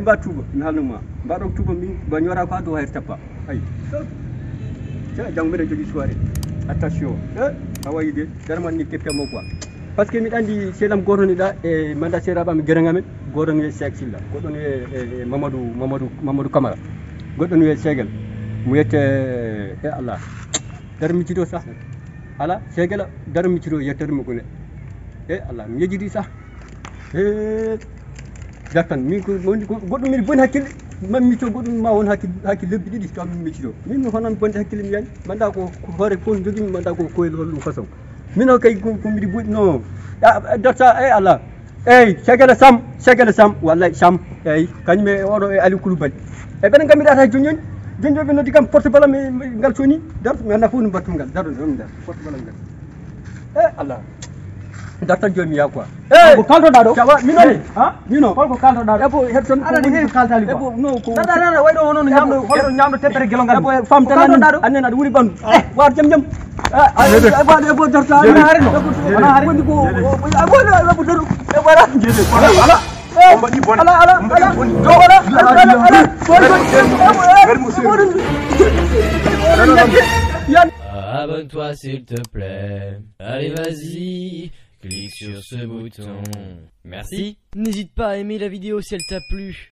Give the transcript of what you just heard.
mba tuba mi halnuma mbaɗo tuba min ba ñora ko ado hayr tappa ay jang mbiɗa jogui soirée attention a wayi de darman ni keppemo quoi par ce que miɗa andi seeɗam goto ni ɗa e manda seeraɓam gueɗe amen goto ni wiye Cheikh Sylla goɗɗo ni wiye Mamadou Camara goɗɗo ni wiye Segel mo yette e Allah dar miccido sah ala Segel dar miccido yettere mo gone e Allah mi yejjidi sah dartan min ko goɗɗum min boni hakkille man micco goɗɗum ma won hakkille lebbi ɗiɗi taw min miccido min mi honan bonde hakkille mi yani manda ko hoore fof jogimi manda ko koyel holɗum façon min o kay ko mbiɗi buɗi no darta e Allah eyyi Segele Sam wallahi Sam eyyi kañum e oɗo e Aliou Coulibaly e ɓen gam mi ɗata joñoñi jonjoɓe noddi kam porte balam ngal soni darto mi anda fof no mbattum ngal darto mi dar porte balam ngal e Allah dartan joni mi yaa quoi ko kaltoɗa ɗo cawa mino holko kaltoɗa ɗo ebo hedton aɗa heewi kaltali ebo no ko dada wayɗo hono no ñamɗo holɗo ñamɗo teppere guelongal ebo famtan annen aɗa wuuri ɓandu war jam ebo darta ana haari no ana haari woni ko ebo daru ebo ara ala Abonne-toi s'il te plaît. Allez vas-y, clique sur ce bouton. Merci. N'hésite pas à aimer la vidéo si elle t'a plu.